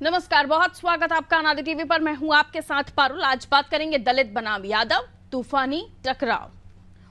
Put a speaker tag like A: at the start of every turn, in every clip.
A: नमस्कार, बहुत स्वागत आपका अनादि टीवी पर। मैं हूं आपके साथ पारुल। आज बात करेंगे दलित बनाम यादव तूफानी टकराव।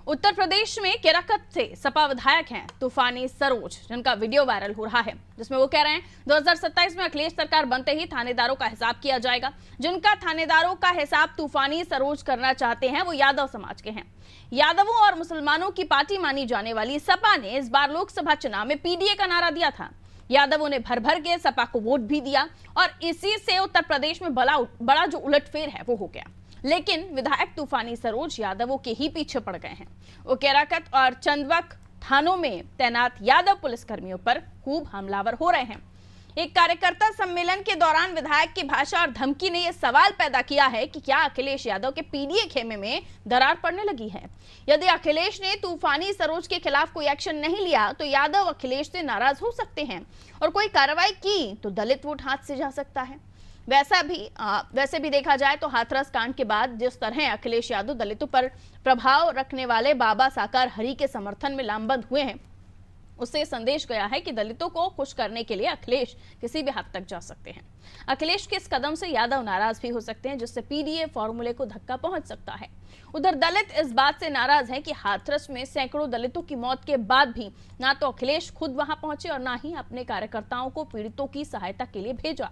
A: उत्तर प्रदेश में केराकत से सपा विधायक हैं तूफानी सरोज, जिनका वीडियो वायरल हो रहा है, जिसमें वो कह रहे हैं 2027 में अखिलेश सरकार बनते ही थानेदारों का हिसाब किया जाएगा। जिनका थानेदारों का हिसाब तूफानी सरोज करना चाहते हैं वो यादव समाज के हैं। यादवों और मुसलमानों की पार्टी मानी जाने वाली सपा ने इस बार लोकसभा चुनाव में पीडीए का नारा दिया था। यादवों ने भर भर के सपा को वोट भी दिया और इसी से उत्तर प्रदेश में बड़ा जो उलटफेर है वो हो गया। लेकिन विधायक तूफानी सरोज यादवों के ही पीछे पड़ गए हैं। वो केराकत और चंदवक थानों में तैनात यादव पुलिसकर्मियों पर खूब हमलावर हो रहे हैं। एक कार्यकर्ता सम्मेलन के दौरान विधायक की भाषा और धमकी ने यह सवाल पैदा किया है कि क्या अखिलेश यादव के पीडीए खेमे में दरार पड़ने लगी है। यदि अखिलेश ने तूफानी सरोज के खिलाफ कोई एक्शन नहीं लिया तो यादव अखिलेश से नाराज हो सकते हैं और कोई कार्रवाई की तो दलित वोट हाथ से जा सकता है। वैसे भी देखा जाए तो हाथरस कांड के बाद जिस तरह अखिलेश यादव दलितों पर प्रभाव रखने वाले बाबा साकार हरि के समर्थन में लामबंद हुए हैं, उससे संदेश गया है कि दलितों को खुश करने के लिए अखिलेश किसी भी हद तक जा सकते हैं। अखिलेश के इस कदम से यादव नाराज भी हो सकते हैं, जिससे पीडीए फॉर्मूले को धक्का पहुंच सकता है। उधर दलित इस बात से नाराज हैं कि हाथरस में सैकड़ों दलितों की मौत के बाद भी ना तो अखिलेश खुद वहां पहुंचे और ना ही अपने कार्यकर्ताओं को पीड़ितों की सहायता के लिए भेजा।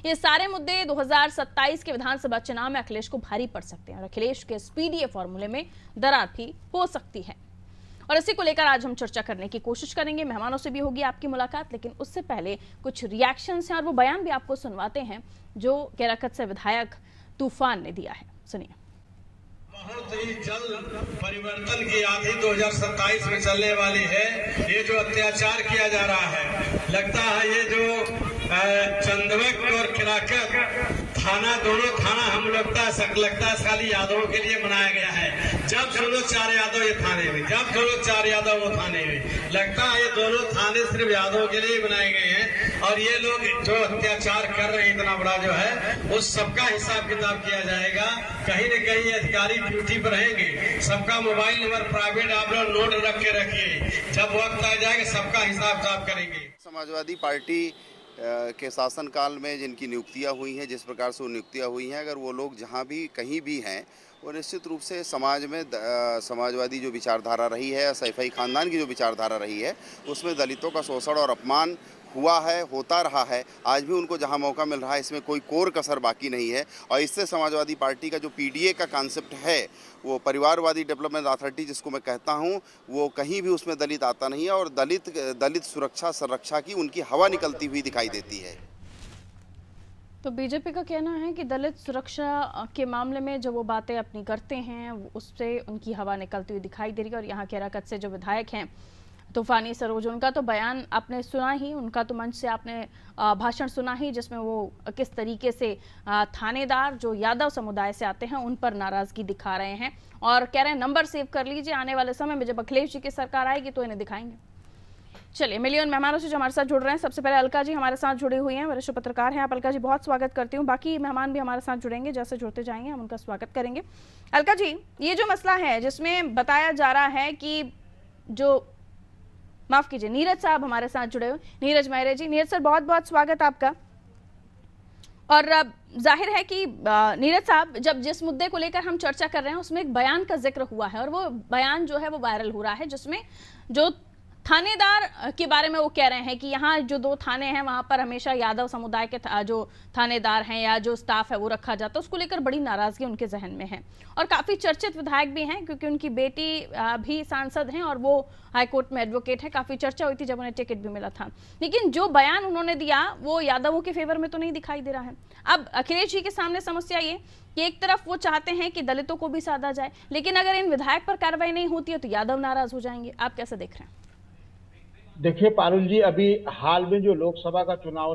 A: ये सारे मुद्दे 2027 के विधानसभा चुनाव में अखिलेश को भारी पड़ सकते हैं और अखिलेश के इस पीडीए फॉर्मूले में दरार भी हो सकती है। और इसी को लेकर आज हम चर्चा करने की कोशिश करेंगे। मेहमानों से भी होगी आपकी मुलाकात, लेकिन उससे पहले कुछ रिएक्शंस हैं और वो बयान भी आपको सुनवाते हैं जो केराकत से विधायक तूफान ने दिया है। सुनिए।
B: बहुत ही जल्द परिवर्तन की आंधी 2027 में चलने वाली है। ये जो अत्याचार किया जा रहा है, लगता है ये जो चंदवक और केराकत थाना, दोनों थाना हम लगता है खाली यादवों के लिए बनाया गया है। जब सुनो 4 यादव ये थाने में, जब सुनो 4 यादव वो थाने में, लगता है ये दोनों थाने सिर्फ यादवों के लिए बनाए गए हैं। और ये लोग जो अत्याचार कर रहे हैं इतना बड़ा जो है, उस सबका हिसाब किताब किया जाएगा। कहीं न कहीं अधिकारी ड्यूटी पर रहेंगे। सबका मोबाइल नंबर प्राइवेट आप लोग नोट रख के रखिए, जब वक्त आ जाएगा सबका हिसाब किताब करेंगे।
C: समाजवादी पार्टी के शासनकाल में जिनकी नियुक्तियां हुई हैं, जिस प्रकार से वो नियुक्तियां हुई हैं, अगर वो लोग जहां भी कहीं भी हैं, वो निश्चित रूप से समाज में समाजवादी जो विचारधारा रही है, सैफई खानदान की जो विचारधारा रही है, उसमें दलितों का शोषण और अपमान हुआ है, होता रहा है। आज भी उनको जहां मौका मिल रहा है, इसमें कोई कोर कसर बाकी नहीं है। और इससे समाजवादी पार्टी का जो पीडीए का कॉन्सेप्ट है, वो परिवारवादी डेवलपमेंट अथॉरिटी जिसको मैं कहता हूं, वो कहीं भी उसमें दलित आता नहीं है और दलित सुरक्षा संरक्षा की उनकी हवा निकलती हुई दिखाई देती है।
A: तो बीजेपी का कहना है कि दलित सुरक्षा के मामले में जो वो बातें अपनी करते हैं उससे उनकी हवा निकलती हुई दिखाई दे रही है। और यहाँ केराकत से जो विधायक हैं तूफानी सरोज, उनका तो बयान आपने सुना ही, उनका तो मंच से आपने भाषण सुना ही, जिसमें वो किस तरीके से थानेदार जो यादव समुदाय से आते हैं उन पर नाराजगी दिखा रहे हैं और कह रहे हैं नंबर सेव कर लीजिए, आने वाले समय में जब अखिलेश जी की सरकार आएगी तो इन्हें दिखाएंगे। चलिए, मिलियन मेहमानों से जो हमारे साथ जुड़ रहे हैं, सबसे पहले अलका जी हमारे साथ जुड़ी हुई हैं, वरिष्ठ पत्रकार हैं आप। अलका जी, बहुत स्वागत करती हूँ। बाकी मेहमान भी हमारे साथ जुड़ेंगे, जैसे जुड़ते जाएंगे हम उनका स्वागत करेंगे। अलका जी, ये जो मसला है जिसमें बताया जा रहा है कि जो माफ कीजिए, नीरज साहब हमारे साथ जुड़े हुए, नीरज मेहरे जी। नीरज सर, बहुत बहुत स्वागत आपका। और जाहिर है कि नीरज साहब, जब जिस मुद्दे को लेकर हम चर्चा कर रहे हैं उसमें एक बयान का जिक्र हुआ है और वो बयान जो है वो वायरल हो रहा है, जिसमें जो थानेदार के बारे में वो कह रहे हैं कि यहाँ जो 2 थाने हैं वहां पर हमेशा यादव समुदाय के जो थानेदार हैं या जो स्टाफ है वो रखा जाता है। उसको लेकर बड़ी नाराजगी उनके जहन में है और काफी चर्चित विधायक भी हैं क्योंकि उनकी बेटी भी सांसद हैं और वो हाईकोर्ट में एडवोकेट है। काफी चर्चा हुई थी जब उन्हें टिकट भी मिला था, लेकिन जो बयान उन्होंने दिया वो यादवों के फेवर में तो नहीं दिखाई दे रहा है। अब अखिलेश जी के सामने समस्या ये कि एक तरफ वो चाहते हैं कि दलितों को भी साधा जाए, लेकिन अगर इन विधायक पर कार्रवाई नहीं होती है तो यादव नाराज हो जाएंगे। आप कैसे देख रहे हैं?
D: देखिए पारुल जी, अभी हाल में जो लोकसभा का चुनाव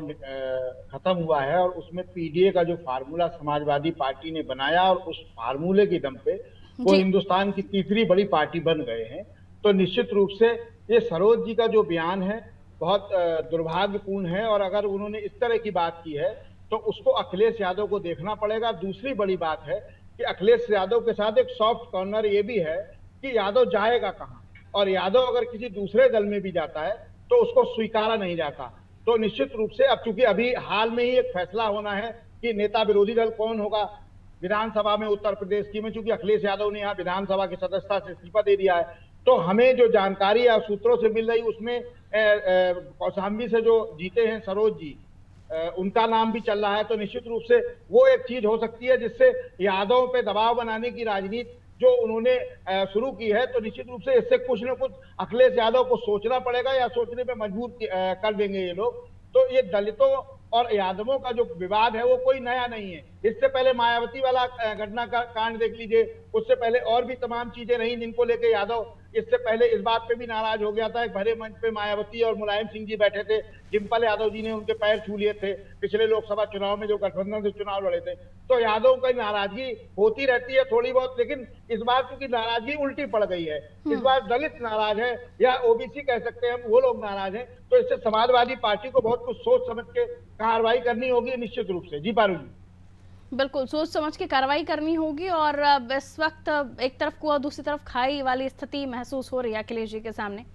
D: खत्म हुआ है और उसमें पीडीए का जो फार्मूला समाजवादी पार्टी ने बनाया और उस फार्मूले के दम पे वो हिंदुस्तान की तीसरी बड़ी पार्टी बन गए हैं। तो निश्चित रूप से ये सरोज जी का जो बयान है बहुत दुर्भाग्यपूर्ण है और अगर उन्होंने इस तरह की बात की है तो उसको अखिलेश यादव को देखना पड़ेगा। दूसरी बड़ी बात है कि अखिलेश यादव के साथ एक सॉफ्ट कॉर्नर ये भी है कि यादव जाएगा कहाँ, और यादव अगर किसी दूसरे दल में भी जाता है तो उसको स्वीकारा नहीं जाता। तो निश्चित रूप से अब चूंकि अभी हाल में ही एक फैसला होना है कि नेता विरोधी दल कौन होगा विधानसभा में उत्तर प्रदेश की में, चूंकि अखिलेश यादव ने यहाँ विधानसभा की सदस्यता से इस्तीफा दे दिया है, तो हमें जो जानकारी या सूत्रों से मिल रही उसमें कौशाम्बी से जो जीते हैं सरोज जी, उनका नाम भी चल रहा है। तो निश्चित रूप से वो एक चीज हो सकती है जिससे यादव पे दबाव बनाने की राजनीति जो उन्होंने शुरू की है, तो निश्चित रूप से इससे कुछ न कुछ अखिलेश यादव को सोचना पड़ेगा या सोचने पे मजबूर कर देंगे ये लोग। तो ये दलितों और यादवों का जो विवाद है वो कोई नया नहीं है। इससे पहले मायावती वाला घटना का कांड देख लीजिए, उससे पहले और भी तमाम चीजें रही जिनको लेके यादव इससे पहले इस बात पे भी नाराज हो गया था। एक भरे मंच पे मायावती और मुलायम सिंह जी बैठे थे, डिम्पल यादव जी ने उनके पैर छू लिए थे पिछले लोकसभा चुनाव में जो गठबंधन से चुनाव लड़े थे। तो यादव की नाराजगी होती रहती है थोड़ी बहुत, लेकिन इस बार क्योंकि नाराजगी उल्टी पड़ गई है, इस बार दलित नाराज है या ओबीसी कह सकते हैं हम, वो लोग नाराज हैं। तो इससे समाजवादी पार्टी को बहुत कुछ सोच समझ के कार्रवाई करनी होगी निश्चित रूप से। जी पारुल जी।
A: बिल्कुल सोच समझ के कार्रवाई करनी होगी। और इस वक्त एक तरफ कुआं दूसरी तरफ खाई वाली स्थिति महसूस हो रही है अखिलेश जी के सामने।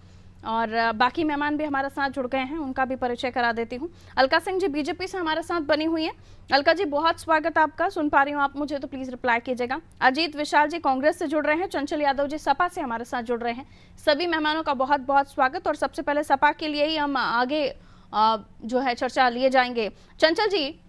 A: और बाकी मेहमान भी हमारे साथ जुड़ गए हैं, उनका भी परिचय करा देती हूँ। अलका सिंह जी बीजेपी से हमारे साथ बनी हुई है। अलका जी बहुत स्वागत आपका, सुन पा रही हूँ आप मुझे तो प्लीज रिप्लाई कीजिएगा। अजीत विशाल जी कांग्रेस से जुड़ रहे हैं, चंचल यादव जी सपा से हमारे साथ जुड़ रहे हैं। सभी मेहमानों का बहुत बहुत स्वागत। और सबसे पहले सपा के लिए ही हम आगे जो है चर्चा लिए जाएंगे। चंचल जी,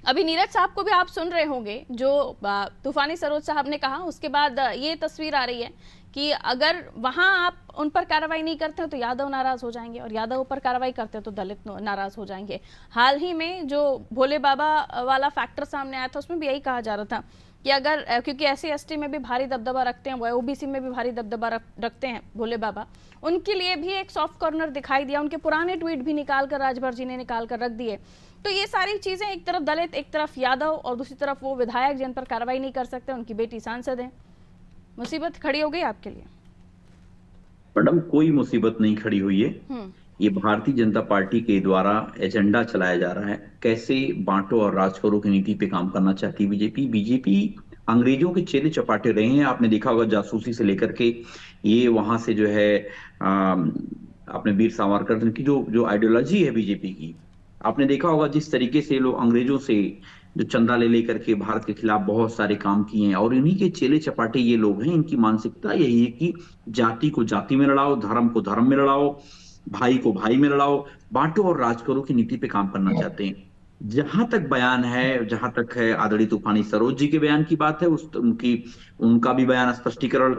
A: अभी नीरज साहब को भी आप सुन रहे होंगे जो तूफानी सरोज साहब ने कहा, उसके बाद ये तस्वीर आ रही है कि अगर वहां आप उन पर कार्रवाई नहीं करते हो तो यादव नाराज हो जाएंगे, और यादव पर कार्रवाई करते हो तो दलित नाराज हो जाएंगे। हाल ही में जो भोले बाबा वाला फैक्टर सामने आया था उसमें भी यही कहा जा रहा था कि अगर क्योंकि SC/ST में भी भारी दबदबा रखते हैं, वो OBC में भी भारी दबदबा रखते हैं भोले बाबा, उनके लिए भी एक सॉफ्ट कॉर्नर दिखाई दिया। उनके पुराने ट्वीट भी निकाल कर राजभर जी ने निकाल कर रख दिए। तो ये सारी चीजें, एक तरफ दलित, एक तरफ यादव, और दूसरी तरफ वो विधायक जिन पर कार्रवाई नहीं कर सकते, उनकी बेटी सांसद है, मुसीबत खड़ी हो गई आपके लिए।
E: मैडम कोई मुसीबत नहीं खड़ी हुई है। ये भारतीय जनता पार्टी के द्वारा एजेंडा चलाया जा रहा है, कैसे बांटो और राज करो की नीति पे काम करना चाहती है बीजेपी अंग्रेजों के चेले चपाटे रहे हैं। आपने देखा होगा जासूसी से लेकर के ये वहां से जो है अपने वीर सावरकर की जो आइडियोलॉजी है बीजेपी की, आपने देखा होगा जिस तरीके से लोग अंग्रेजों से जो चंदा ले लेकर के भारत के खिलाफ बहुत सारे काम किए हैं, और इन्हीं के चेले चपाटे ये लोग हैं। इनकी मानसिकता यही है कि जाति को जाति में लड़ाओ, धर्म को धर्म में लड़ाओ, भाई को भाई में लड़ाओ, बांटो और राज करो की नीति पे काम करना चाहते हैं। जहां तक बयान है, जहां तक है आदरणीय तूफानी सरोज जी के बयान की बात है, उनका भी बयान स्पष्टीकरण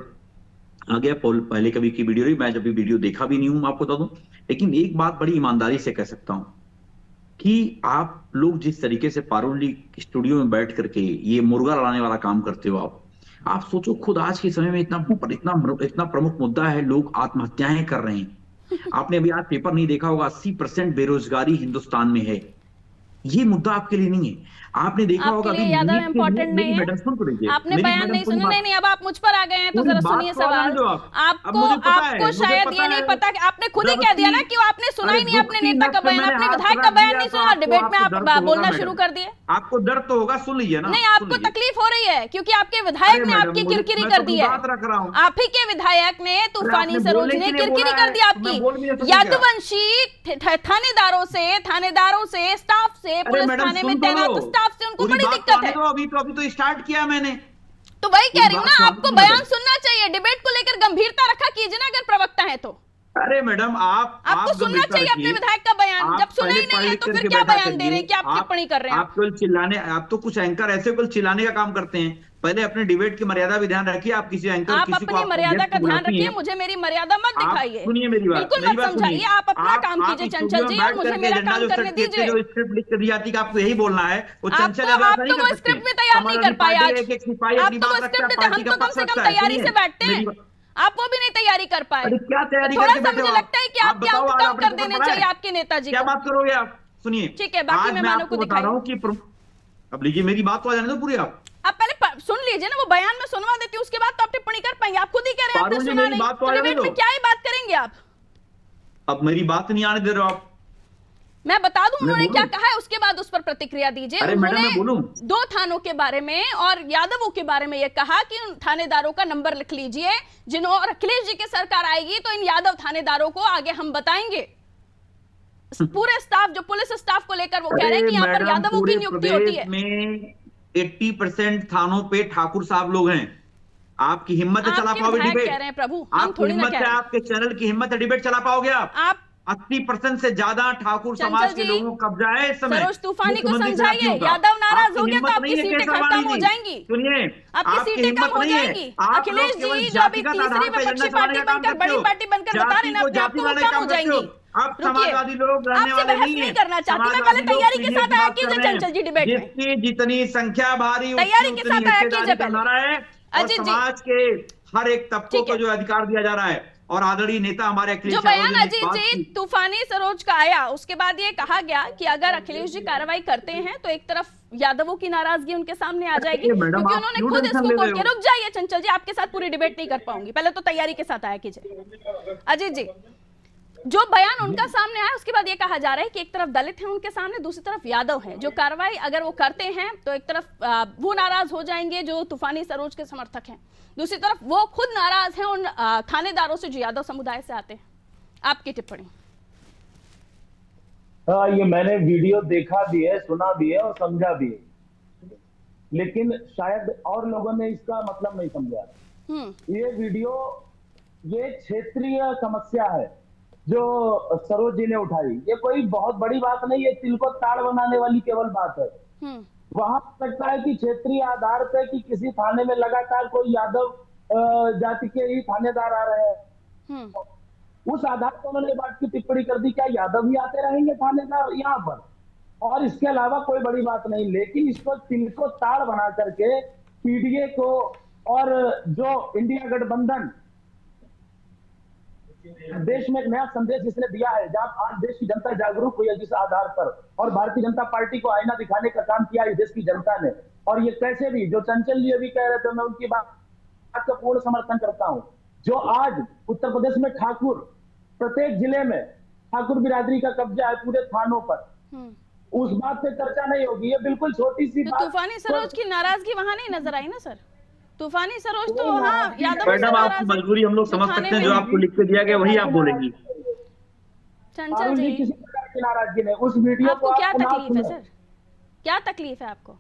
E: आ गया पहले कभी की वीडियो रही, मैं जब भी वीडियो देखा भी नहीं हूं, आपको बता दूं। लेकिन एक बात बड़ी ईमानदारी से कह सकता हूं कि आप लोग जिस तरीके से पारुल जी स्टूडियो में बैठ करके ये मुर्गा लड़ाने वाला काम करते हो, आप सोचो खुद आज के समय में इतना प्रमुख मुद्दा है, लोग आत्महत्याएं कर रहे हैं। आपने अभी आज पेपर नहीं देखा होगा, 80% बेरोजगारी हिंदुस्तान में है। ये मुद्दा आपके लिए नहीं है। आपने देखा होगा अभी
A: ज्यादा इम्पोर्टेंट नहीं है। आपने बयान नहीं सुना। नहीं, अब आप मुझ पर आ गए हैं तो जरा सुनिए सवाल। आपको शायद ये नहीं पता कि आपने खुद ही कह दिया ना कि आपने सुना ही नहीं अपने नेता का बयान, अपने विधायक का बयान नहीं सुना, डिबेट में आप बोलना शुरू कर दिए।
E: आपको दर्द तो होगा, सुन लीजिए ना।
A: नहीं, आपको तकलीफ हो रही है क्योंकि आपके विधायक ने आपकी किरकिरी कर दी है। आप ही के विधायक ने, तूफानी सरोज ने किरकिरी कर दी आपकी। यादवंशी थानेदारों से, स्टाफ से, पुलिस थाने में तैनात स्टाफ से उनको बड़ी दिक्कत है।
E: अभी तो स्टार्ट किया मैंने,
A: तो वही कह रही हूँ ना, आपको बयान सुनना चाहिए, डिबेट को लेकर गंभीरता रखा कीजिए ना अगर प्रवक्ता है तो।
E: अरे मैडम आपको
A: सुनना चाहिए अपने विधायक का बयान। जब सुना ही नहीं है तो फिर क्या बयान दे रहे हैं, क्या आप टिप्पणी कर रहे हैं?
E: आप केवल चिल्लाने, आप तो कुछ एंकर ऐसे केवल चिल्लाने का काम करते हैं। पहले अपने डिबेट की मर्यादा भी ध्यान रखिए। आप किसी एंकर
A: आप अपनी मर्यादा का ध्यान रखिए, मुझे मेरी मर्यादा मत दिखाइए।
E: सुनिए मेरी बात,
A: बिल्कुल मत समझाइए। आप अपना काम कीजिए चंचल जी, और मुझे मेरा काम करने दीजिए।
E: जो स्क्रिप्ट लिख कर दी जाती है आपको यही बोलना है, वो चंचल
A: आप तो वो स्क्रिप्ट भी तैयार नहीं कर पाए आज। आप तो वो स्क्रिप्ट, हम तो कम से कम तैयारी से बैठते हैं, आप वो भी नहीं तैयारी कर पाए।
E: क्या तैयारी?
A: थोड़ा सा मुझे लगता है कि आपके अंक कम कर देने चाहिए आपके नेताजी।
E: क्या बात करोगे आप? सुनिए,
A: ठीक है, बाकी मेहमानों को
E: बता रहा हूँ कि अब लीजिए मेरी बात तो आ जाने दो पूरी। आप
A: पहले सुन लीजिए ना, वो बयान में सुनवा देती हूँ, उसके बाद तो आप टिप्पणी कर पाएंगे। आप खुद ही कह रहे हैं आपने सुना नहीं, तो डिबेट में क्या ही बात करेंगे आप?
E: अब मेरी बात नहीं आने दे रहे हो आप।
A: मैं बता दूं उन्होंने क्या कहा है, उसके बाद उस पर प्रतिक्रिया दीजिए।
E: उन्होंने
A: 2 थानों के बारे में और यादवों के बारे में यह कहा कि उन थानेदारों का नंबर लिख लीजिए जिन्हों, और अखिलेश जी की सरकार आएगी तो इन यादव थानेदारों को आगे हम बताएंगे। पूरे स्टाफ, जो पुलिस स्टाफ को लेकर वो कह रहे हैं कि यहाँ पर यादवों की नियुक्ति होती है।
E: में 80% थानों पे ठाकुर साहब लोग हैं। आपकी हिम्मत है चला पाओगे डिबेट?
A: कह रहे हैं प्रभु,
E: आपकी हिम्मत है, आपके चैनल की हिम्मत है, डिबेट चला पाओगे आप? 80% से ज्यादा ठाकुर समाज के लोगों को कब्जा है इस समय।
A: सरोज तूफानी को समझाइए, यादव नाराज हो गया तो आपकी सीटें खत्म हो जाएंगी।
E: सुनिए,
A: आपकी सीटें कम हो जाएंगी। अखिलेश जी जो अभी तीसरी विपक्षी पार्टी बनकर, बड़ी पार्टी बनकर बता रहे हैं, अपने आप को कम हो जाएंगी।
E: अब समाजवादी लोग रहने वाले नहीं है।
A: करना चाहती, मैं पहले तैयारी के साथ आया कीजिए चंचल जी डिबेट में।
E: जिसकी जितनी संख्या भारी,
A: तैयारी के साथ आया कीजिए
E: पहले। और समाज के हर एक तबकों को जो अधिकार दिया जा रहा है, और आदरणीय नेता हमारे अखिलेश
A: जो बयान अजीत जी तूफानी सरोज का आया, उसके बाद ये कहा गया कि अगर अखिलेश जी कार्रवाई करते हैं तो एक तरफ यादवों की नाराजगी उनके सामने आ जाएगी, क्योंकि उन्होंने खुद इसको कोर्ट के। रुक जाइए चंचल जी, आपके साथ पूरी डिबेट नहीं कर पाऊंगी, पहले तो तैयारी के साथ आया कीजिए। अजीत जी, जो बयान उनका सामने आया उसके बाद ये कहा जा रहा है कि एक तरफ दलित हैं उनके सामने, दूसरी तरफ यादव हैं, जो कार्रवाई अगर वो करते हैं तो एक तरफ वो नाराज हो जाएंगे जो तूफानी सरोज के समर्थक हैं, दूसरी तरफ वो खुद नाराज हैं उन थानेदारों से जो यादव समुदाय से आते हैं। आपकी टिप्पणी?
F: ये मैंने वीडियो देखा भी है, सुना भी है और समझा भी है, लेकिन शायद और लोगों ने इसका मतलब नहीं समझा। ये वीडियो, ये क्षेत्रीय समस्या है जो सरोज जी ने उठाई, ये कोई बहुत बड़ी बात नहीं है, तिल को ताड़ बनाने वाली केवल बात है। वहां लगता है कि क्षेत्रीय आधार पे कि किसी थाने में लगातार कोई यादव जाति के ही थानेदार आ रहे हैं, उस आधार पर उन्होंने बात की टिप्पणी कर दी, क्या यादव ही आते रहेंगे थानेदार यहाँ पर? और इसके अलावा कोई बड़ी बात नहीं, लेकिन इसको तिल को ताड़ बना करके पीडीए को और जो इंडिया गठबंधन देश में एक नया संदेश जिसने दिया है, जहां आज देश की जनता जागरूक हुई है जिस आधार पर, और भारतीय जनता पार्टी को आईना दिखाने का काम किया है देश की जनता ने। और ये कैसे भी, जो चंचल जी अभी कह रहे थे, मैं उनकी बात का पूर्ण समर्थन करता हूं। जो आज उत्तर प्रदेश में ठाकुर, प्रत्येक जिले में ठाकुर बिरादरी का कब्जा है पूरे थानों पर, उस बात पे चर्चा नहीं होगी। ये बिल्कुल छोटी सी बात।
A: तूफानी सरोज की नाराजगी वहां नहीं नजर आई ना सर? तूफानी सरोज तो वहाँ यादव,
E: मैडम आपकी मजबूरी हम लोग समझ सकते हैं, जो आपको लिख के दिया गया वही आप बोलेंगी।
A: चंचल जी,
F: किसी प्रकार की नाराजगी नहीं, उस वीडियो
A: आपको
F: को
A: क्या तकलीफ है सर? क्या तकलीफ है आपको?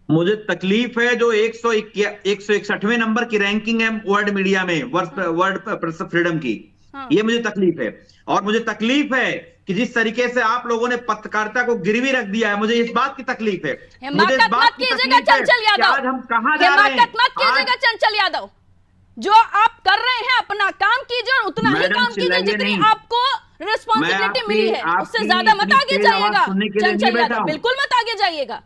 E: मुझे तकलीफ है जो 161वें नंबर की रैंकिंग है वर्ल्ड मीडिया में, वर्ल्ड प्रेस फ्रीडम की, ये मुझे तकलीफ है। और मुझे तकलीफ है कि जिस तरीके से आप लोगों ने पत्रकारिता को गिरवी रख दिया है, मुझे इस बात की तकलीफ है। मुझे इस बात की तकलीफ है कि आज हम कहां जा रहे हैं।
A: मत कीजिएगा चंचल यादव, जो आप कर रहे हैं अपना काम कीजिए और उतना ही काम कीजिए जितनी आपको रिस्पॉन्सिबिलिटी मिली है, उससे ज्यादा मत आगे जाइएगा चंचल यादव, बिल्कुल मत आगे जाइएगा।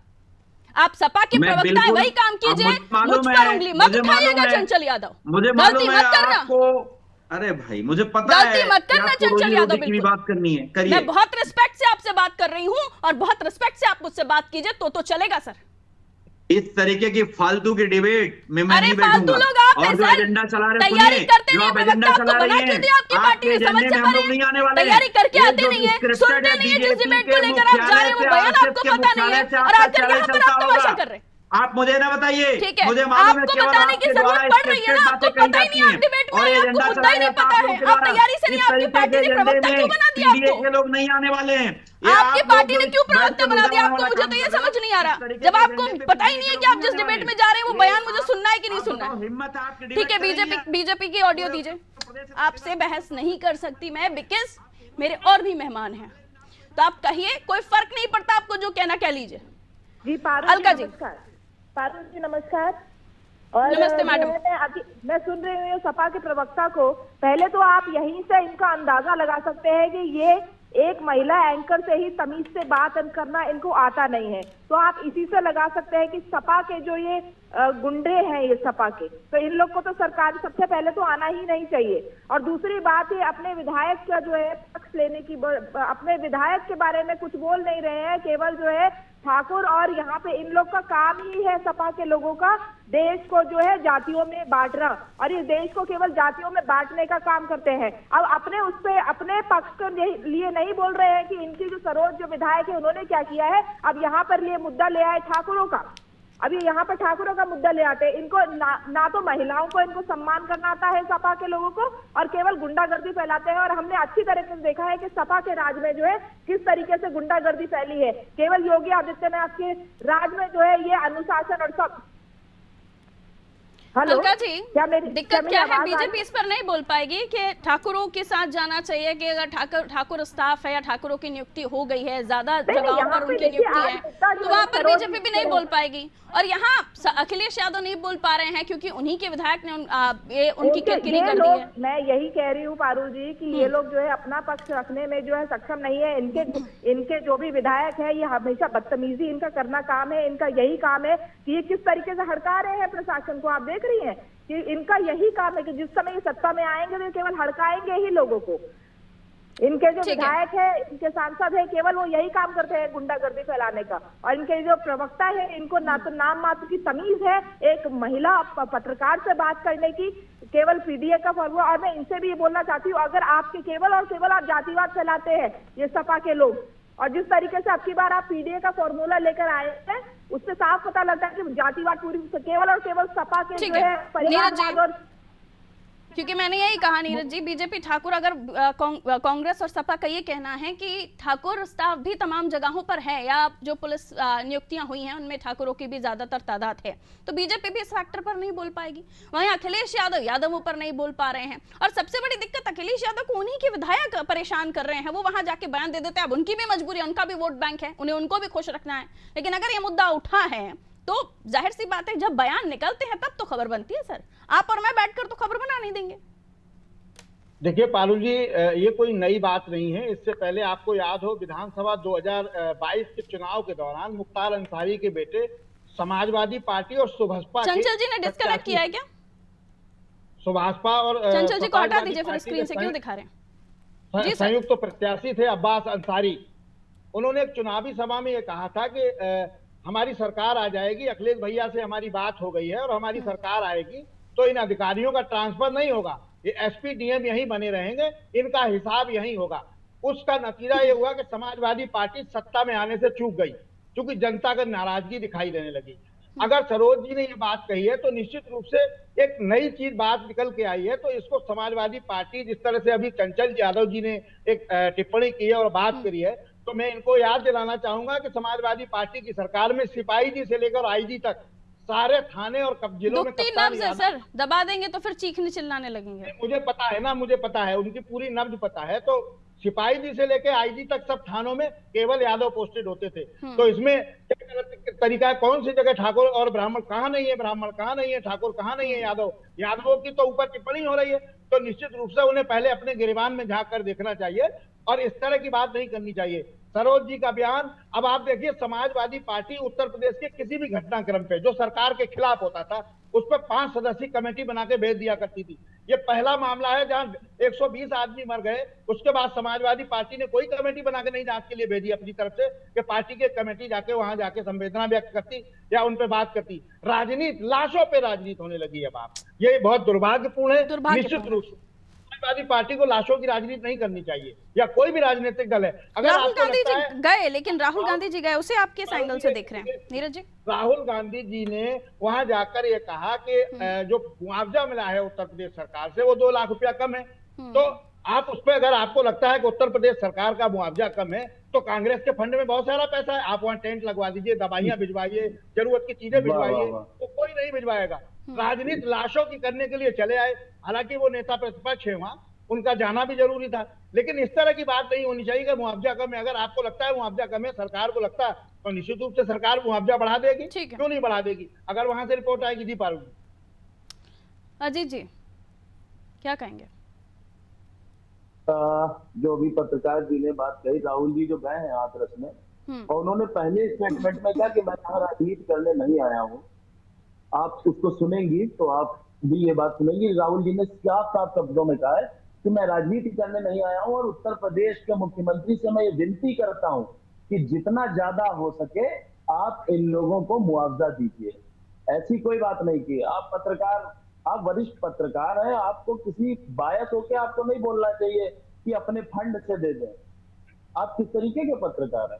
A: आप सपा के प्रवक्ता है, वही काम कीजिए, मुझ पर उंगली मत उठाइएगा चंचल यादव, गलती मत करना।
E: अरे भाई, मुझे पता है
A: गलती मत करना चंचल यादव,
E: बिल्कुल बात करनी है, करिए।
A: मैं बहुत रिस्पेक्ट से आपसे बात कर रही हूं और बहुत रिस्पेक्ट से आप मुझसे बात कीजिए तो चलेगा सर।
E: इस तरीके की फालतू की डिबेट में मैं नहीं
A: बैठूंगा।
E: और जो एजेंडा चला रहे हैं,
A: तैयारी करते
E: जो
A: नहीं
E: आप एजेंडा चला रही हैं, आपके एजेंडे में हम लोग नहीं आने वाले,
A: तैयारी करके आते नहीं है, सुनते नहीं है, जिस डिबेट को लेकर आप जा रहे हैं वो बयान आपको पता नहीं है और आकर यहाँ पर आप तमाशा कर रहे हैं।
E: आप मुझे ना बताइए,
A: ठीक है,
E: मुझे मालूम है
A: आपको बताने की जरूरत पड़ रही है ना, आपको पता ही नहीं, आप डिबेट में आपको मुद्दा ही नहीं पता है, आप तैयारी से नहीं, आपकी पार्टी ने प्रवक्ता क्यों बना दिया आपको?
E: लोग नहीं आने वाले हैं,
A: आपकी पार्टी ने क्यों प्रवक्ता बना दिया आपको? मुझे तो ये समझ नहीं आ रहा, जब आपको पता ही नहीं है कि आप जिस डिबेट में जा रहे हैं वो बयान मुझे सुनना है कि नहीं सुनना है। ठीक है, बीजेपी की ऑडियो दीजिए। आपसे बहस नहीं कर सकती मैं, बिकॉज मेरे और भी मेहमान हैं, तो आप कहिए, कोई फर्क नहीं पड़ता, आपको जो कहना कह लीजिए।
G: जी
A: अलका जी,
G: पारुल जी नमस्कार। और
A: नमस्ते मैडम।
G: मैं सुन रही हूँ सपा के प्रवक्ता को। पहले तो आप यहीं से इनका अंदाजा लगा सकते हैं कि ये एक महिला एंकर से ही तमीज से बात करना इनको आता नहीं है, तो आप इसी से लगा सकते हैं कि सपा के जो ये गुंडे हैं, ये सपा के, तो इन लोग को तो सरकार सबसे पहले तो आना ही नहीं चाहिए। और दूसरी बात है, अपने विधायक का जो है पक्ष लेने की, अपने विधायक के बारे में कुछ बोल नहीं रहे हैं, केवल जो है ठाकुर और यहाँ पे इन लोग का काम ही है, सपा के लोगों का, देश को जो है जातियों में बांटना, और इस देश को केवल जातियों में बांटने का काम करते हैं। अब अपने उस पे अपने पक्ष के लिए नहीं बोल रहे हैं कि इनकी जो सरोज जो विधायक है उन्होंने क्या किया है, अब यहाँ पर ये मुद्दा ले आए ठाकुरों का, अभी यहाँ पर ठाकुरों का मुद्दा ले आते हैं। इनको ना तो महिलाओं को इनको सम्मान करना आता है सपा के लोगों को, और केवल गुंडागर्दी फैलाते हैं। और हमने अच्छी तरीके से देखा है कि सपा के राज में जो है किस तरीके से गुंडागर्दी फैली है। केवल योगी आदित्यनाथ के राज में जो है ये अनुशासन और सब। हेलो
A: अलका जी,
G: क्या
A: दिक्कत क्या है?
G: आवाज
A: बीजेपी इस पर नहीं बोल पाएगी कि ठाकुरों के साथ जाना चाहिए, कि अगर ठाकुर स्टाफ है या ठाकुरों की नियुक्ति हो गई है, ज्यादा जगहों पर उनकी नियुक्ति है, तो वहां पर बीजेपी भी नहीं बोल पाएगी। और यहाँ अखिलेश यादव नहीं बोल पा रहे हैं क्योंकि उन्हीं के विधायक ने उनकी किरकिरी कर दी है।
G: मैं यही कह रही हूँ पारुल जी कि ये लोग जो है अपना पक्ष रखने में जो है सक्षम नहीं है। इनके जो भी विधायक है ये हमेशा बदतमीजी इनका करना काम है। इनका यही काम है कि ये किस तरीके से हड़का रहे हैं प्रशासन को। आप देख रही हैं कि इनका यही काम है कि जिस समय ये सत्ता में आएंगे तो केवल हड़काएंगे ही लोगों को। इनके जो विधायक है, इनके सांसद है, केवल वो यही काम करते हैं गुंडागर्दी फैलाने का। और इनके जो प्रवक्ता है इनको ना तो नाम मात्र की तमीज है एक महिला पत्रकार से बात करने की, केवल पीडीए का फॉर्मूला। और मैं इनसे भी ये बोलना चाहती हूँ, अगर आपके केवल और केवल आप जातिवाद फैलाते हैं ये सपा के लोग, और जिस तरीके से अब की बार आप पीडीए का फॉर्मूला लेकर आए हैं, उससे साफ पता लगता है कि जातिवाद पूरी केवल और केवल सपा के जो है परिवारवाद। और
A: क्योंकि मैंने यही कहा नीरज जी, बीजेपी ठाकुर, अगर कांग्रेस और सपा का ये कहना है कि ठाकुर स्टाफ भी तमाम जगहों पर है, या जो पुलिस नियुक्तियां हुई हैं उनमें ठाकुरों की भी ज्यादातर तादाद है, तो बीजेपी भी इस फैक्टर पर नहीं बोल पाएगी। वहीं अखिलेश यादवों पर नहीं बोल पा रहे हैं। और सबसे बड़ी दिक्कत, अखिलेश यादव को उन्हीं के विधायक परेशान कर रहे हैं। वो वहां जाके बयान दे देते हैं। अब उनकी भी मजबूरी है, उनका भी वोट बैंक है, उन्हें उनको भी खुश रखना है। लेकिन अगर ये मुद्दा उठा है तो जाहिर सी बात है जब बयान निकलते हैं तब तो खबर बनती है। सर, आप और मैं बैठकर तो खबर बना नहीं देंगे।
D: देखिए पारुल जी, ये कोई नई बात नहीं है। इससे पहले आपको याद हो विधानसभा 2022 के चुनाव के दौरान मुख्तार अंसारी के बेटे समाजवादी पार्टी और सुभाषपा
A: चंचल जी ने डिस्कनेक्ट किया है क्या?
D: सुभाषपा और
A: चंचल जी को हटा दीजिए फिर स्क्रीन से, क्यों दिखा रहे हैं? जी
D: संयुक्त तो प्रत्याशी थे अब्बास अंसारी। उन्होंने एक चुनावी सभा में ये कहा था कि हमारी सरकार आ जाएगी, अखिलेश भैया से हमारी बात हो गई है और हमारी सरकार आएगी तो इन अधिकारियों का ट्रांसफर नहीं होगा, ये एसपी डीएम यहीं बने रहेंगे, इनका हिसाब यहीं होगा। उसका नतीजा ये हुआ कि समाजवादी पार्टी सत्ता में आने से चूक गई, क्योंकि जनता का नाराजगी दिखाई देने लगी। अगर सरोज जी ने ये बात कही है तो निश्चित रूप से एक नई चीज बात निकल के आई है। तो इसको समाजवादी पार्टी, जिस तरह से अभी चंचल यादव जी ने एक टिप्पणी की है और बात करी है, तो मैं इनको याद दिलाना चाहूंगा कि समाजवादी पार्टी की सरकार में सिपाही जी से लेकर आईजी तक सारे थाने और जिलों में
A: नब्ज है सर, दबा देंगे तो फिर चीखने चिल्लाने लगेंगे।
D: मुझे पता है ना, मुझे पता है, उनकी पूरी नब्ज पता है। तो सिपाही जी से लेकर आईजी तक सब थानों में केवल यादव पोस्टेड होते थे। तो इसमें तरीका है, कौन सी जगह ठाकुर और ब्राह्मण कहाँ नहीं है, ब्राह्मण कहाँ नहीं है, ठाकुर कहाँ नहीं है, यादवों की तो ऊपर टिप्पणी हो रही है। तो निश्चित रूप से उन्हें पहले अपने गिरबान में झांक कर देखना चाहिए और इस तरह की बात नहीं करनी चाहिए। सरोज जी का बयान, अब आप देखिए समाजवादी पार्टी उत्तर प्रदेश के किसी भी घटनाक्रम पे जो सरकार के खिलाफ होता था उस पर 5 सदस्यीय कमेटी बना के भेज दिया करती थी। ये पहला मामला है जहां 120 आदमी मर गए, उसके बाद समाजवादी पार्टी ने कोई कमेटी बना के नहीं जांच के लिए भेजी अपनी तरफ से कि पार्टी की कमेटी जाके वहां जाके संवेदना व्यक्त करती या उन पर बात करती। राजनीति, लाशों पे राजनीति होने लगी है बाप, ये बहुत दुर्भाग्यपूर्ण है। निश्चित रूप से समाजवादी पार्टी को लाशों की राजनीति नहीं करनी चाहिए, या कोई भी राजनीतिक दल है। अगर
A: राहुल गांधी जी गए, लेकिन राहुल गांधी जी गए, उसे आप किस एंगल से देख रहे हैं नीरज जी?
D: राहुल गांधी जी ने वहां जाकर ये कहा कि जो मुआवजा मिला है उत्तर प्रदेश सरकार से वो 2 लाख रुपया कम है। तो आप उस पर, अगर आपको लगता है कि उत्तर प्रदेश सरकार का मुआवजा कम है तो कांग्रेस के फंड में बहुत सारा पैसा है, आप वहाँ टेंट लगवा दीजिए, दवाइयां भिजवाइए, जरूरत की चीजें भिजवाइए, तो कोई नहीं भिजवाएगा। राजनीति लाशों की करने के लिए चले आए। हालांकि वो नेता प्रतिपक्ष है, वहां उनका जाना भी जरूरी था, लेकिन इस तरह की बात नहीं होनी चाहिए कि मुआवजा कम है। अगर आपको लगता है मुआवजा कम है, सरकार को लगता है, तो निश्चित रूप से सरकार मुआवजा बढ़ा देगी। क्यों नहीं बढ़ा देगी अगर वहां से रिपोर्ट आएगी। जी पारुल,
A: अजीत जी क्या कहेंगे?
F: जो अभी पत्रकार जी ने बात कही, राहुल जी जो गए हैं हाथरस में, और उन्होंने पहले स्टेटमेंट में कहा कि मैं यहाँ राजनीति करने नहीं आया हूँ। आप उसको सुनेंगी तो आप भी ये बात सुनेंगी। राहुल जी ने साफ साफ शब्दों में कहा है कि मैं राजनीति करने नहीं आया हूँ, और उत्तर प्रदेश के मुख्यमंत्री से मैं ये विनती करता हूँ कि जितना ज्यादा हो सके आप इन लोगों को मुआवजा दीजिए। ऐसी कोई बात नहीं की। आप पत्रकार, आप वरिष्ठ पत्रकार हैं, आपको किसी बायस होकर आपको नहीं बोलना चाहिए कि अपने फंड से दे दें। आप किस तरीके के पत्रकार हैं?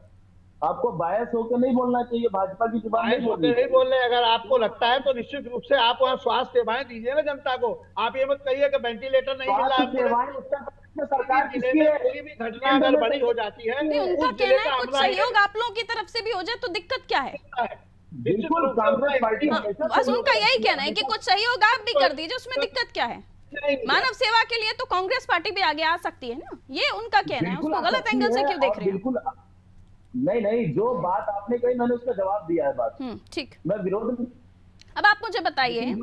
F: आपको बायस होकर नहीं बोलना चाहिए, भाजपा की जुबान नहीं बोलनी
D: नहीं बोल रहे। अगर आपको लगता है तो निश्चित रूप से आप वहाँ स्वास्थ्य सेवाएं दीजिए ना जनता को। आप ये मत कहिए कि वेंटिलेटर नहीं मिल रहा है।
F: सेवाएं उत्तर प्रदेश में सरकार
D: जिले में कोई भी घटना अगर बड़ी हो जाती है,
A: नहीं, उनका कहना है कुछ सहयोग आप लोगों की तरफ से भी हो जाए तो दिक्कत क्या है?
F: बिल्कुल कांग्रेस पार्टी
A: बस उनका यही कहना है कि कुछ सहयोग आप भी कर दीजिए, उसमें दिक्कत क्या है? मानव सेवा के लिए तो कांग्रेस पार्टी भी आगे आ सकती है ना, ये उनका कहना है। उसको गलत एंगल से क्यों देख रहे हैं?
F: बिल्कुल नहीं, जो बात आपने कही मैंने उसका जवाब दिया है। बात
A: ठीक,
F: मैं विरोध में।
A: अब आप मुझे बताइए,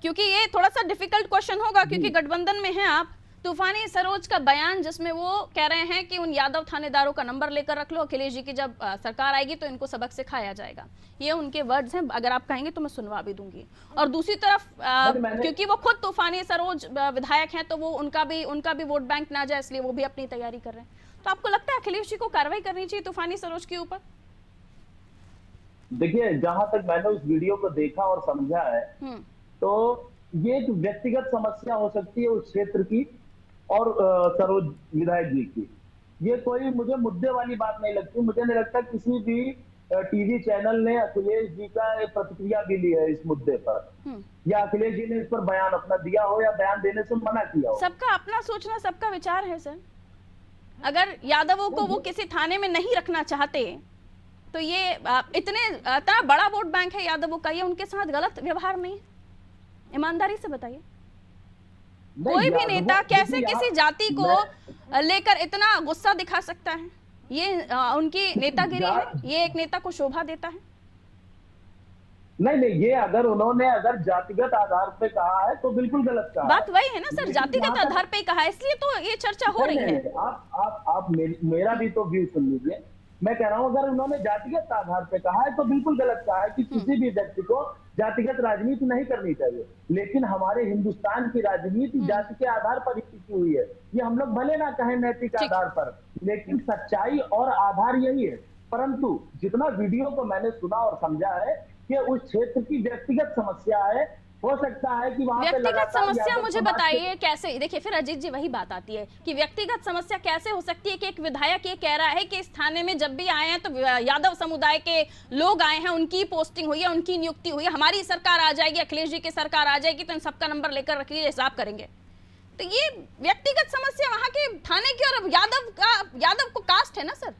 A: क्योंकि ये थोड़ा सा डिफिकल्ट क्वेश्चन होगा क्योंकि गठबंधन में हैं आप। तूफानी सरोज का बयान जिसमें वो कह रहे हैं कि उन यादव थानेदारों का नंबर लेकर रख लो, अखिलेश जी की जब सरकार आएगी तो इनको सबक सिखाया जाएगा, ये उनके वर्ड्स हैं। अगर आप कहेंगे तो मैं सुनवा भी दूंगी। और दूसरी तरफ क्योंकि वो खुद तूफानी सरोज विधायक हैं तो वो उनका भी वोट बैंक ना जाए, इसलिए वो भी अपनी तैयारी कर रहे हैं। तो आपको लगता है अखिलेश जी को कार्रवाई करनी चाहिए तूफानी सरोज के ऊपर?
F: देखिए, जहां तक मैंने उस वीडियो को देखा और समझा है तो ये एक व्यक्तिगत समस्या हो सकती है उस क्षेत्र की और सरोज विधायक जी की। ये कोई मुझे मुद्दे वाली बात नहीं लगती। मुझे नहीं लगता किसी भी टीवी चैनल ने अखिलेश जी का प्रतिक्रिया भी ली है इस मुद्दे पर, या अखिलेश जी ने इस पर बयान अपना दिया हो या बयान देने से मना किया हो।
A: सबका अपना सोचना, सबका विचार है सर। अगर यादवों को वो किसी थाने में नहीं रखना चाहते तो ये इतना बड़ा वोट बैंक है यादवों का, ये उनके साथ गलत व्यवहार नहीं? ईमानदारी से बताइए, कोई भी नेता कैसे किसी जाति को लेकर इतना गुस्सा दिखा सकता है? ये उनकी नेतागिरी है, ये एक नेता को शोभा देता है?
F: नहीं, ये अगर जातिगत आधार पे कहा है तो बिल्कुल गलत कहा।
A: बात वही है ना सर, जातिगत आधार पे कहा है, इसलिए तो ये चर्चा हो रही है।
F: आप मेरा भी तो व्यू सुन लीजिए। मैं कह रहा हूं अगर उन्होंने जातिगत आधार पे कहा है तो बिल्कुल गलत कहा है कि किसी भी व्यक्ति को जातिगत राजनीति नहीं करनी चाहिए। लेकिन हमारे हिंदुस्तान की राजनीति जाति के आधार पर ही टिकी हुई है। ये हम लोग भले ना कहें नैतिक आधार पर, लेकिन सच्चाई और आधार यही है। परंतु जितना वीडियो को मैंने सुना और समझा है कि उस क्षेत्र की व्यक्तिगत समस्या है, हो सकता है कि वहां
A: व्यक्तिगत समस्या मुझे बताइए कैसे? देखिए फिर अजीत जी वही बात आती है कि व्यक्तिगत समस्या कैसे हो सकती है कि एक विधायक ये कह रहा है कि इस थाने में जब भी आए हैं तो यादव समुदाय के लोग आए हैं, उनकी पोस्टिंग हुई है, उनकी नियुक्ति हुई है, हमारी सरकार आ जाएगी, अखिलेश जी की सरकार आ जाएगी तो इन सबका नंबर लेकर रखिए, हिसाब करेंगे। तो ये व्यक्तिगत समस्या वहां के थाने की, और यादव को कास्ट है ना सर,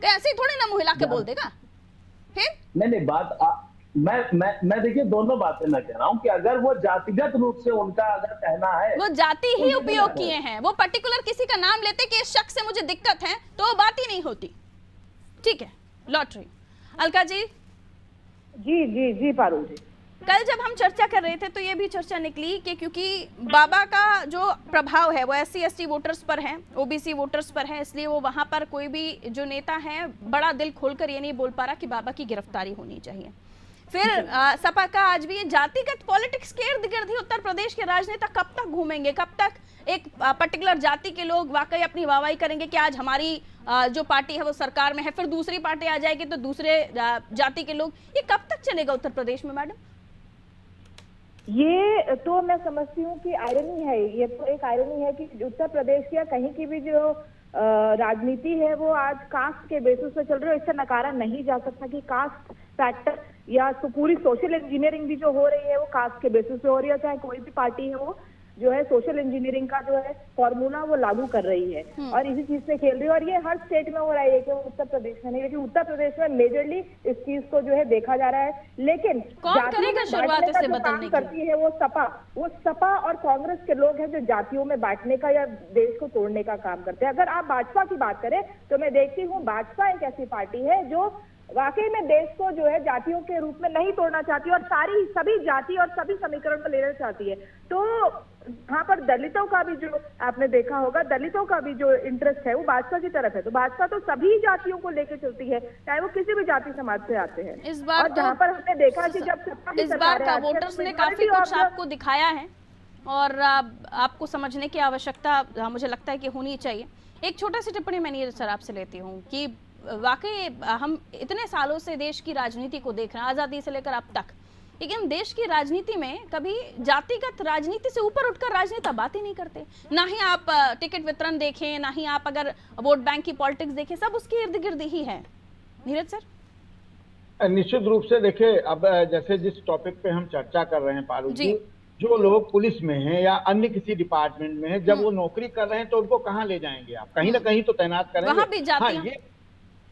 A: ऐसे ही थोड़ी ना मुंह हिला के बोल देगा फिर।
F: नहीं बात मैं देखिए दोनों बातें मैं कह रहा हूं कि अगर वो जातिगत रूप से उनका अगर कहना है,
A: वो जाति ही उपयोग किए हैं, वो पर्टिकुलर किसी का नाम लेते कि इस शख्स से मुझे दिक्कत है तो वो बात ही नहीं होती। ठीक है, लॉटरी। अलका जी।
G: जी पारुल जी,
A: कल जब हम चर्चा कर रहे थे तो ये भी चर्चा निकली कि क्योंकि बाबा का जो प्रभाव है वो SC/ST वोटर्स पर है, OBC वोटर्स पर है, इसलिए वो वहां पर कोई भी जो नेता है बड़ा दिल खोलकर ये नहीं बोल पा रहा कि बाबा की गिरफ्तारी होनी चाहिए। फिर सपा का आज भी ये जातिगत पॉलिटिक्स के इर्द गिर्द ही उत्तर प्रदेश के राजनेता कब तक घूमेंगे, कब तक एक पर्टिकुलर जाति के लोग वाकई अपनी वाहवाही करेंगे कि आज हमारी जो पार्टी है वो सरकार में है, फिर दूसरी पार्टी आ जाएगी तो दूसरे जाति के लोग, ये कब तक चलेगा उत्तर प्रदेश में मैडम?
G: ये तो मैं समझती हूँ कि आयरनी है, ये तो एक आयरनी है कि उत्तर प्रदेश या कहीं की भी जो राजनीति है वो आज कास्ट के बेसिस पे चल रही है। इससे नकारा नहीं जा सकता कि कास्ट फैक्टर या तो पूरी सोशल इंजीनियरिंग भी जो हो रही है वो कास्ट के बेसिस पे हो रही है। चाहे कोई भी पार्टी है वो जो है सोशल इंजीनियरिंग का जो है फॉर्मूला वो लागू कर रही है और इसी चीज से खेल रही है। और ये हर स्टेट में हो रहा है, कि उत्तर प्रदेश में नहीं, लेकिन उत्तर प्रदेश में मेजरली इस चीज को जो है देखा जा रहा है। लेकिन
A: कौन करेगा शुरुआत इसे बदलने की?
G: करती है वो सपा और कांग्रेस के लोग हैं जो जातियों में बांटने का या देश को तोड़ने का काम करते हैं। अगर आप भाजपा की बात करें तो मैं देखती हूँ भाजपा एक ऐसी पार्टी है जो वाकई में देश को जो है जातियों के रूप में नहीं तोड़ना चाहती और सभी जाति और सभी समीकरण में लेना चाहती है। तो यहाँ पर दलितों का भी जो आपने देखा होगा, दलितों का भी जो इंटरेस्ट है वो भाजपा की तरफ है। तो भाजपा तो सभी जातियों को लेकर चलती है, चाहे वो किसी भी जाति समाज से आते हैं।
A: इस बार
G: और जहाँ पर हमने देखा कि जब
A: इस बार का वोटर्स ने काफी कुछ आपको दिखाया है और आपको समझने की आवश्यकता मुझे लगता है कि होनी चाहिए। एक छोटा सी टिप्पणी मैं सर आपसे लेती हूँ कि वाकई हम इतने सालों से देश की राजनीति को देख रहे हैं, आज़ादी से लेकर अब तक, लेकिन देश की राजनीति में कभी जातिगत राजनीति से ऊपर उठकर राजनेता बात ही नहीं करते। ना ही आप टिकट वितरण देखें, ना ही आप अगर वोट बैंक की पॉलिटिक्स देखें, सब उसके इर्द गिर्द ही है। नीरज सर।
D: निश्चित रूप से देखिए, अब जैसे जिस टॉपिक पे हम चर्चा कर रहे हैं पारुल जी, जो लोग पुलिस में हैं या अन्य किसी डिपार्टमेंट में हैं, जब वो नौकरी कर रहे हैं तो उनको कहाँ ले जाएंगे आप? कहीं ना कहीं तो तैनात करेंगे।
A: वहां भी जातियां।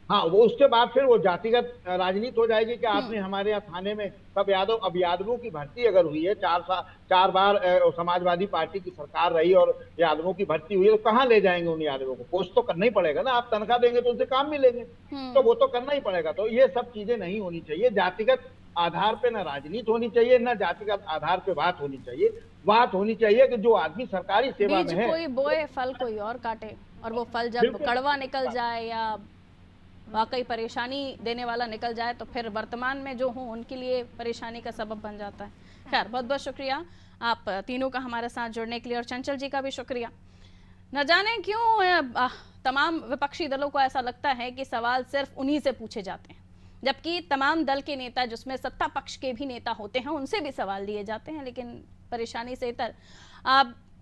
D: हाँ, वो उसके बाद फिर वो जातिगत राजनीति हो जाएगी कि आपने हमारे यहाँ थाने में सब अब यादवों की भर्ती अगर हुई है, 4 बार समाजवादी पार्टी की सरकार रही और यादवों की भर्ती हुई है, तो कहाँ ले जाएंगे उन यादवों को? पोस्ट तो करना ही पड़ेगा ना, आप तनख्वाह देंगे तो उनसे काम मिलेंगे, तो वो तो करना ही पड़ेगा। तो ये सब चीजें नहीं होनी चाहिए। जातिगत आधार पे न राजनीति होनी चाहिए, न जातिगत आधार पे बात होनी चाहिए। बात होनी चाहिए कि जो आदमी सरकारी सेवा में है,
A: कोई बोए फल कोई और काटे, और वो फल जब कड़वा निकल जाए या वाकई परेशानी देने वाला निकल जाए तो फिर वर्तमान में जो हो उनके लिए परेशानी का सबब बन जाता है। खैर, बहुत बहुत शुक्रिया आप तीनों का हमारे साथ जुड़ने के लिए, और चंचल जी का भी शुक्रिया। न जाने क्यों तमाम विपक्षी दलों को ऐसा लगता है कि सवाल सिर्फ उन्हीं से पूछे जाते हैं, जबकि तमाम दल के नेता, जिसमें सत्ता पक्ष के भी नेता होते हैं, उनसे भी सवाल लिए जाते हैं। लेकिन परेशानी से इतर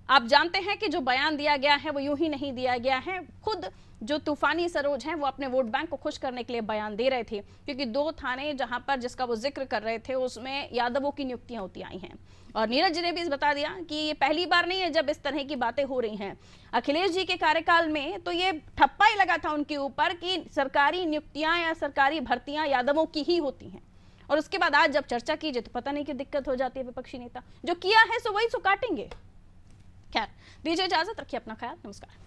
A: आप जानते हैं कि जो बयान दिया गया है वो यूं ही नहीं दिया गया है। खुद जो तूफानी सरोज हैं वो अपने वोट बैंक को खुश करने के लिए बयान दे रहे थे, क्योंकि 2 थाने जहां पर जिसका वो जिक्र कर रहे थे उसमें यादवों की नियुक्तियां होती आई हैं। और नीरज जी ने भी बता दिया कि ये पहली बार नहीं है जब इस तरह की बातें हो रही हैं। अखिलेश जी के कार्यकाल में तो ये ठप्पा ही लगा था उनके ऊपर कि सरकारी नियुक्तियां या सरकारी भर्तियां यादवों की ही होती हैं, और उसके बाद आज जब चर्चा कीजिए तो पता नहीं क्यों दिक्कत हो जाती है। विपक्षी नेता जो किया है सो वही सो काटेंगे। खैर, दीजिए इजाजत, रखिए अपना ख्याल, नमस्कार।